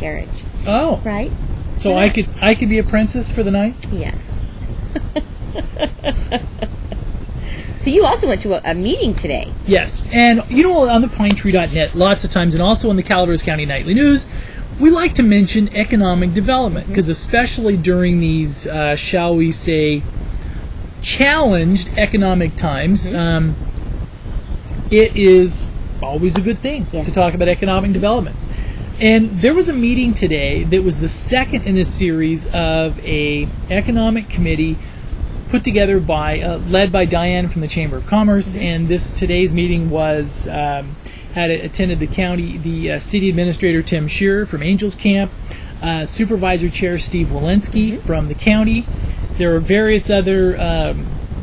carriage. Oh. Right? So Yeah. I could be a princess for the night? Yes. So you also went to a meeting today. Yes. And, on the pinetree.net, lots of times, and also in the Calaveras County Nightly News, we like to mention economic development, because especially during these, shall we say, challenged economic times, it is always a good thing to talk about economic development. And there was a meeting today that was the second in a series of a economic committee put together by, led by Diane from the Chamber of Commerce, and today's meeting was attended the city administrator Tim Shearer from Angels Camp, Supervisor Chair Steve Walensky from the county. There are various other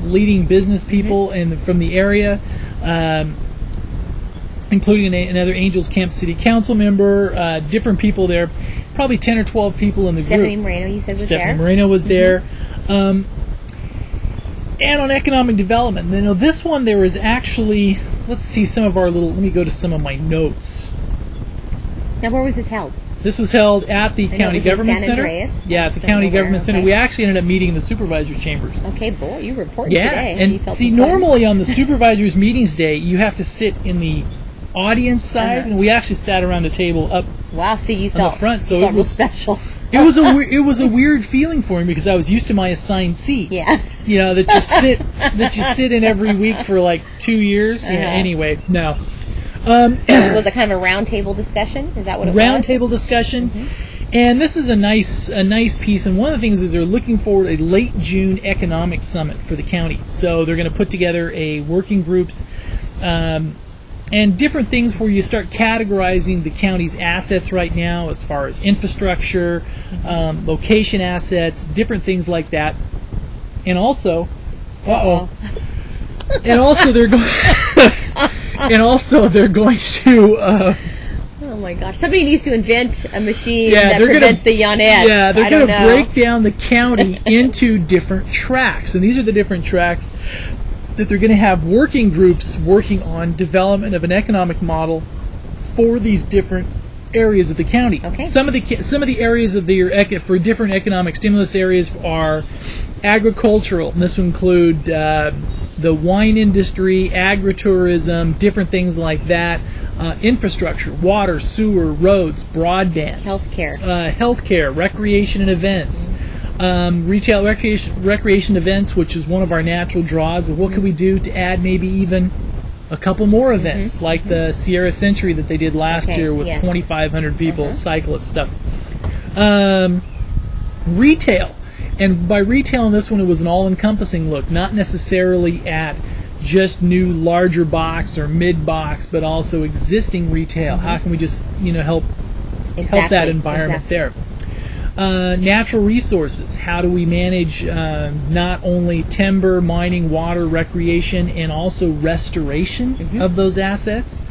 leading business people from the area, including another Angels Camp City Council member, different people there, probably 10 or 12 people in the Stephanie group. Moreno, you said, was Stephanie there? Moreno was there. And on economic development. This one there was actually, let's see let me go to some of my notes. Now, where was this held? This was held at the County Government Center. Yeah, at the County Government Center. We actually ended up meeting in the supervisors' chambers. Okay, boy, you reported today. And you felt see, normally on the supervisors' meetings day, you have to sit in the audience side, and we actually sat around a table up. Wow, so you on felt the front, so you felt it was real special. It was a weird feeling for me because I was used to my assigned seat. Yeah. That you sit in every week for like 2 years. Anyway, no. So was it kind of a round table discussion? Is that what it was? Round table discussion. And this is a nice piece, and one of the things is they're looking forward a late June economic summit for the county. So they're going to put together a working groups and different things where you start categorizing the county's assets right now as far as infrastructure, location assets, different things like that. And also, and also they're going to. Oh my gosh! Somebody needs to invent a machine that prevents the yawnettes. Yeah, they're going to break down the county into different tracks, and these are the different tracks that they're going to have working groups working on development of an economic model for these different areas of the county. Okay. Some of the areas of for different economic stimulus areas are agricultural, and this will include the wine industry, agritourism, different things like that. Infrastructure, water, sewer, roads, broadband, healthcare, recreation and events. Retail recreation events, which is one of our natural draws, but what can we do to add maybe even a couple more events, like the Sierra Century that they did last year with 2,500 people, cyclists, stuff. Retail, and by retail in this one, it was an all-encompassing look, not necessarily at just new larger box or mid-box, but also existing retail. How can we just help that environment there? Natural resources. How do we manage not only timber, mining, water, recreation, and also restoration of those assets?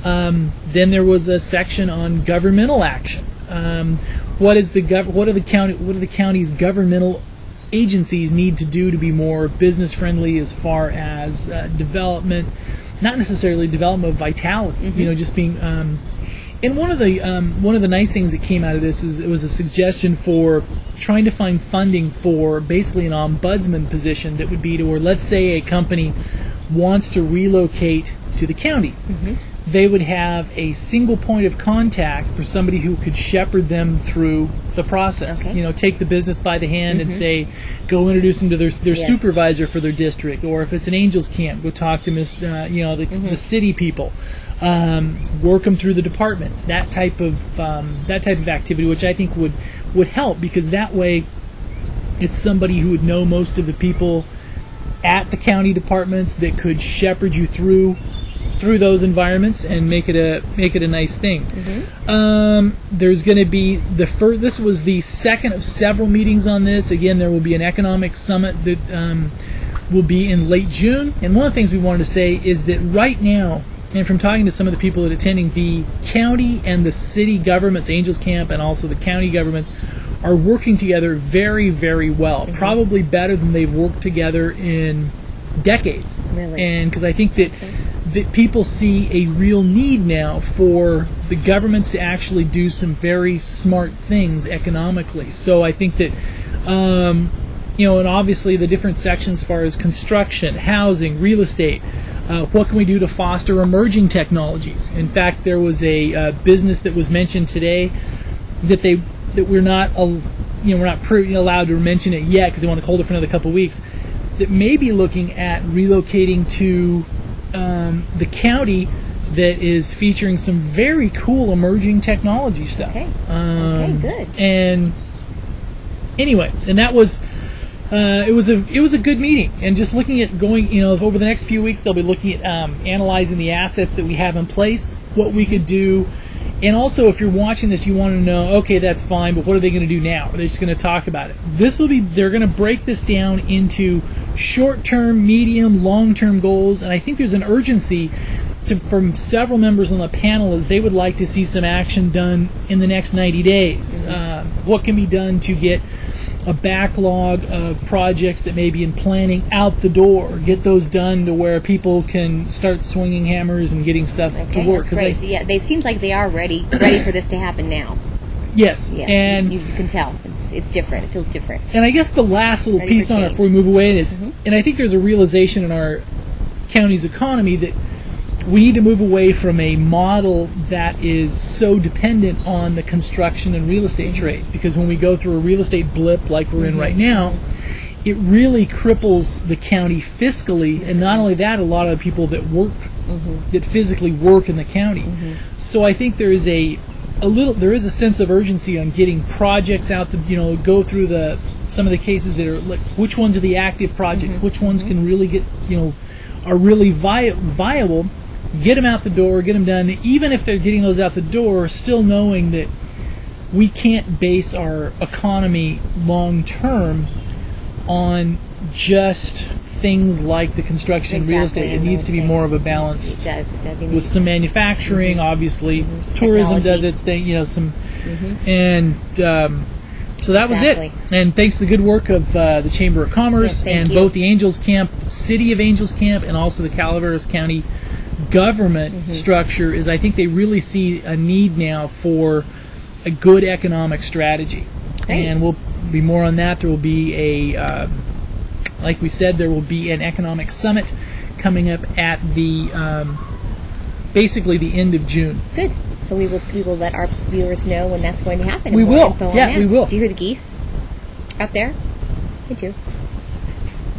Then there was a section on governmental action. What do the county's governmental agencies need to do to be more business friendly as far as development, not necessarily development of vitality. Just being. And one of the nice things that came out of this is it was a suggestion for trying to find funding for basically an ombudsman position that would be to where, let's say a company wants to relocate to the county. They would have a single point of contact for somebody who could shepherd them through the process. Take the business by the hand and say, go introduce them to their supervisor for their district, or if it's an Angels Camp, go talk to the city people. Work them through the departments. That type of activity, which I think would help, because that way, it's somebody who would know most of the people at the county departments that could shepherd you through those environments and make it a nice thing. There's going to be this was the second of several meetings on this. Again, there will be an economic summit that will be in late June. And one of the things we wanted to say is that right now, and from talking to some of the people that are attending, the county and the city governments, Angels Camp and also the county governments, are working together very, very well. Probably better than they've worked together in decades. Really? And because I think that that people see a real need now for the governments to actually do some very smart things economically. So I think that, and obviously the different sections as far as construction, housing, real estate, what can we do to foster emerging technologies? In fact, there was a business that was mentioned today that we're not allowed to mention it yet because they want to hold it for another couple of weeks, that may be looking at relocating to the county that is featuring some very cool emerging technology stuff. Okay, good. And anyway, and that was it was a good meeting. And just looking at going, over the next few weeks, they'll be looking at analyzing the assets that we have in place, what we could do. And also, if you're watching this, you want to know, okay, that's fine, but what are they going to do now? Are they just going to talk about it? They're going to break this down into short-term, medium, long-term goals, and I think there's an urgency from several members on the panel as they would like to see some action done in the next 90 days. What can be done to get a backlog of projects that may be in planning out the door, get those done to where people can start swinging hammers and getting stuff to work. That's great. They seems like they are ready for this to happen now. Yes, and you can tell it's different. It feels different. And I guess the last little piece on it before we move away is, and I think there's a realization in our county's economy that we need to move away from a model that is so dependent on the construction and real estate trade, because when we go through a real estate blip like we're in right now, it really cripples the county fiscally, and not only that, a lot of the people that work, that physically work in the county. So I think there is a sense of urgency on getting projects out to, go through some of the cases that are like, which ones are the active projects, which ones can really get, are really viable. Get them out the door, get them done. Even if they're getting those out the door, still knowing that we can't base our economy long term on just things like the construction and real estate. It needs to be more of a balance. It does. With some manufacturing, obviously, tourism does its thing. And so that was it. And thanks to the good work of the Chamber of Commerce and both the Angels Camp, City of Angels Camp, and also the Calaveras County government structure, is I think they really see a need now for a good economic strategy. And we'll be more on that. There will be like we said, there will be an economic summit coming up at the basically the end of June. Good. So we will let our viewers know when that's going to happen. We will. Yeah, we will. Do you hear the geese out there? Me too.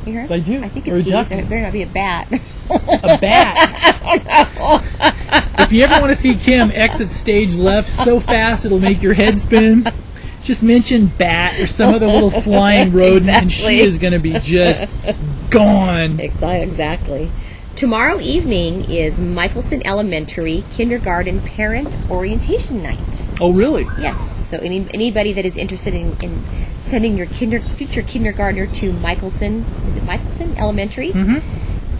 You hear them? I do. I think it's geese. It better not be a bat. A bat? If you ever want to see Kim exit stage left so fast it'll make your head spin, just mention bat or some other little flying rodent, and she is going to be just gone. Exactly. Tomorrow evening is Michelson Elementary Kindergarten Parent Orientation Night. Oh, really? Yes. So anybody that is interested in sending your future kindergartner to Michelson, is it Michelson Elementary?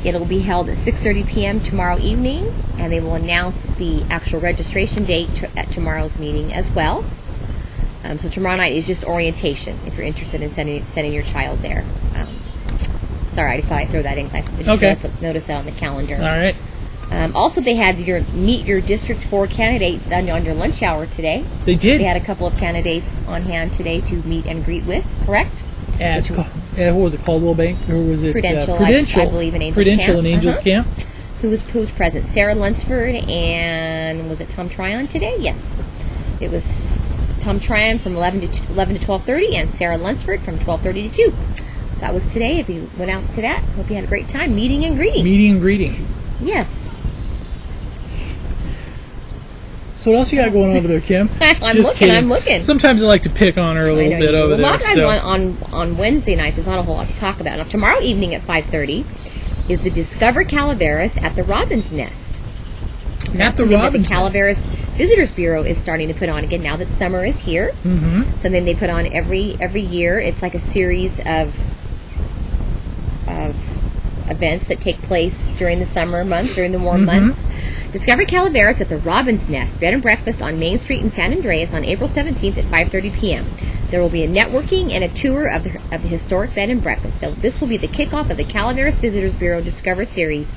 It'll be held at 6:30 p.m. tomorrow evening, and they will announce the actual registration date at tomorrow's meeting as well. So tomorrow night is just orientation if you're interested in sending your child there. Sorry, I thought I'd throw that in. I just noticed that on the calendar. All right. Also, they had meet your District 4 candidates on your lunch hour today. They did. They had a couple of candidates on hand today to meet and greet with, correct? At what was it, Caldwell Bank? Or was it Prudential? Prudential, I believe in Angels Prudential Camp. and Angels Camp. Who was present? Sarah Lunsford and was it Tom Tryon today? Yes. It was Tom Tryon from 11 to 12:30 and Sarah Lunsford from 12:30 to 2. So that was today. If you went out to that, hope you had a great time. Meeting and greeting. Yes. So what else you got going on over there, Kim? I'm looking. Sometimes I like to pick on her a little bit over there. On Wednesday nights, there's not a whole lot to talk about. Now, tomorrow evening at 5:30 is the Discover Calaveras at the Robin's Nest. At the Robin's Nest. The Calaveras Visitors Bureau is starting to put on again now that summer is here. So then they put on every year. It's like a series of events that take place during the summer months, during the warm months. Discover Calaveras at the Robin's Nest Bed and Breakfast on Main Street in San Andreas on April 17th at 5:30 p.m. There will be a networking and a tour of the historic bed and breakfast. So this will be the kickoff of the Calaveras Visitors Bureau Discover series,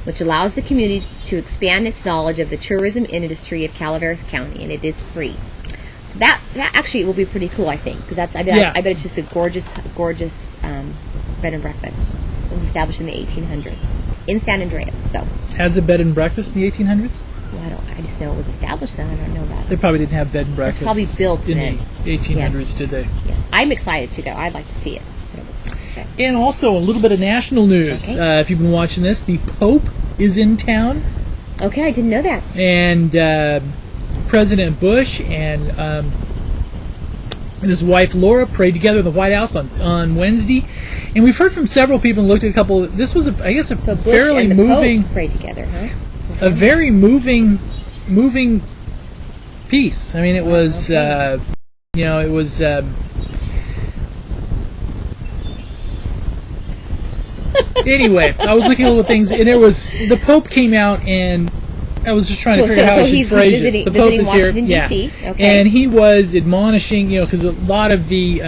which allows the community to expand its knowledge of the tourism industry of Calaveras County, and it is free. So that actually will be pretty cool, I think, because I bet it's just a gorgeous bed and breakfast. It was established in the 1800s in San Andreas. So has a bed and breakfast in the 1800s? Well, I just know it was established then. I don't know about it. They probably didn't have bed and breakfast. It's probably built in then. the 1800s, Yes. did they? Yes, I'm excited to go. I'd like to see it. And also a little bit of national news. Okay. If you've been watching this, the Pope is in town. Okay, I didn't know that. And President Bush and his wife Laura prayed together in the White House on Wednesday. And we've heard from several people and looked at a couple. This was, I guess, a So Bush fairly and the moving, Pope prayed together, huh? a very moving piece. I mean, it was, Okay. it was. Anyway, I was looking at little things, and the Pope came out, and I was just trying to figure out how I should he's phrase this. The Pope is here, Washington, yeah, D.C. Okay. and he was admonishing, because a lot of the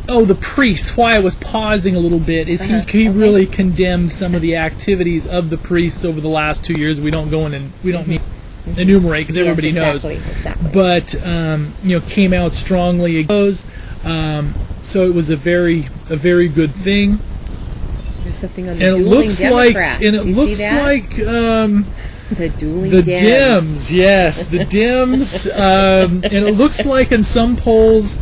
the priests. Why I was pausing a little bit is he really condemned some of the activities of the priests over the last 2 years. We don't go in and we don't need to enumerate because everybody knows. Exactly. But came out strongly against those. So it was a very good thing. There's something on the And it dueling looks Democrats. like, You see that? The dueling the Dems. Dems, yes, the Dems, and it looks like in some polls,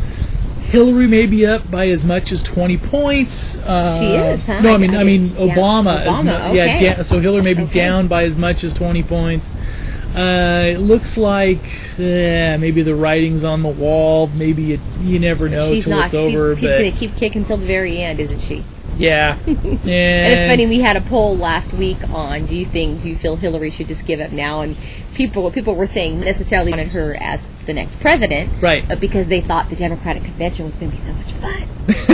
Hillary may be up by as much as 20 points. She is, huh? No, I mean Yeah. Obama. Obama, Yeah, okay. so Hillary may be Okay. down by as much as 20 points. It looks like maybe the writing's on the wall. Maybe you never know She's till not. it's over. She's But going to keep kicking till the very end, isn't she? yeah, And it's funny, we had a poll last week on do you feel Hillary should just give up now? And people were saying necessarily wanted her as the next president, Right. But because they thought the Democratic convention was going to be so much fun.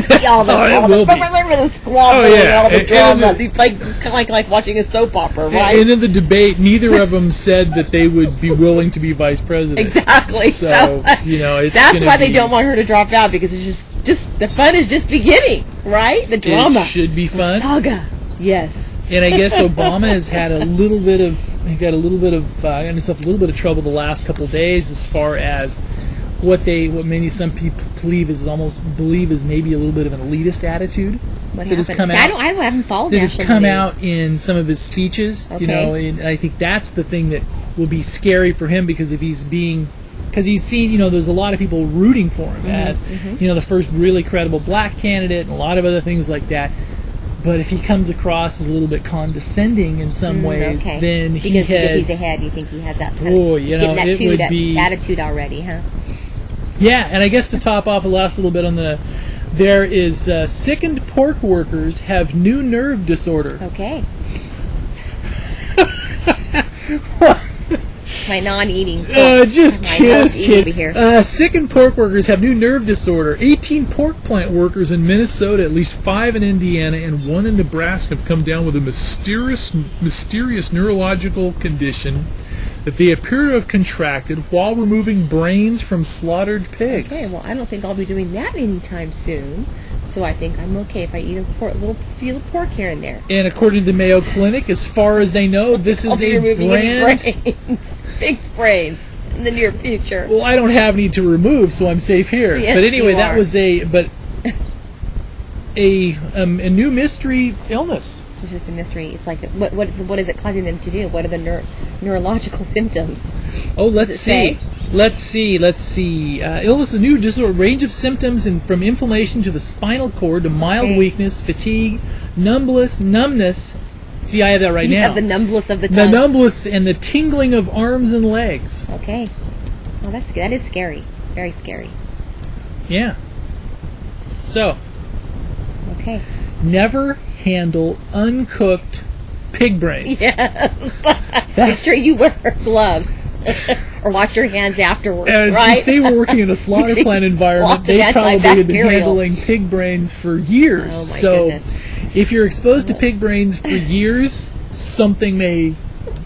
See all the, it all will the be. remember the squabble Oh, yeah. and all the And drama. the- It's kind of like watching a soap opera, right? And in the debate, neither of them said that they would be willing to be vice president. Exactly. So it's that's gonna why they be- don't want her to drop out, because it's just the fun is just beginning, right? The drama. It should be fun. Saga. Yes. And I guess Obama has had a little bit of got himself a little bit of trouble the last couple of days as far as what maybe some people believe is maybe a little bit of an elitist attitude What that has happened? come See, out. I haven't followed That that has from come the out news. in some of his speeches, Okay. and I think that's the thing that will be scary for him, because if he's seen, there's a lot of people rooting for him as, the first really credible black candidate and a lot of other things like that. But if he comes across as a little bit condescending in some ways, Okay. then because he's ahead. You think he has that kind it would be attitude already, huh? Yeah, and I guess to top off the last little bit on there is sickened pork workers have new nerve disorder. Okay. My non-eating. Just my kidding. eating over here. Sickened pork workers have new nerve disorder. 18 pork plant workers in Minnesota, at least 5 in Indiana, and 1 in Nebraska have come down with a mysterious neurological condition that they appear to have contracted while removing brains from slaughtered pigs. Okay, well, I don't think I'll be doing that anytime soon. So I think I'm okay if I eat a little feel of pork here and there. And according to the Mayo Clinic, as far as they know, this I'll is be a removing any brand. brains, big brains in the near future. Well, I don't have any to remove, so I'm safe here. Yes, but anyway, you that are. was a new mystery illness. It's just a mystery. It's like what is it causing them to do? What are the neurological symptoms? Oh, let's Does it see. say? Let's see. Illness is new disorder, range of symptoms, and from inflammation to the spinal cord to mild Okay. weakness, fatigue, numbness. See, I have that right You now. have the numbness of the The tongue. numbness and the tingling of arms and legs. Okay. Well, that is scary. Very scary. Yeah. So, Okay. never handle uncooked pig brains. Yes. Make sure you wear gloves or wash your hands afterwards, And right? since they were working in a slaughter plant environment, Lots of they probably had been antibacterial. handling pig brains for years. Oh, my so, goodness. if you're exposed to pig brains for years, something may.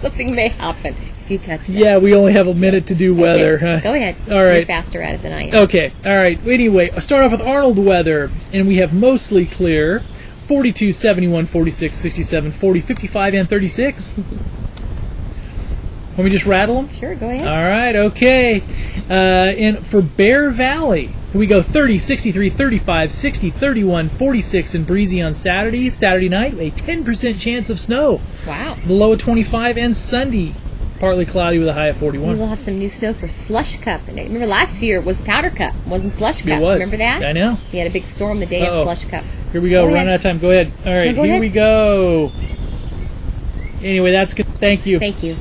Something may happen if you touch them. Yeah, we only have a minute to do weather. Okay, Huh? go ahead. All right. You're faster at it than I am. Okay, all right. Anyway, I'll start off with Arnold weather, and we have mostly clear. 42, 71, 46, 67, 40, 55, and 36. Want me to just rattle them? Sure, go ahead. All right, okay. And for Bear Valley, we go 30, 63, 35, 60, 31, 46, and breezy on Saturday. Saturday night, a 10% chance of snow. Wow. The low at 25, and Sunday, partly cloudy with a high of 41. We'll have some new snow for Slush Cup. And I remember last year it was Powder Cup, it wasn't Slush Cup. It was. Remember that? I know. We had a big storm the day Uh-oh. of Slush Cup. Here we go. Go We're running ahead. out of time. Go ahead. All right, No, go here ahead. we go. Anyway, that's good. Thank you. Thank you.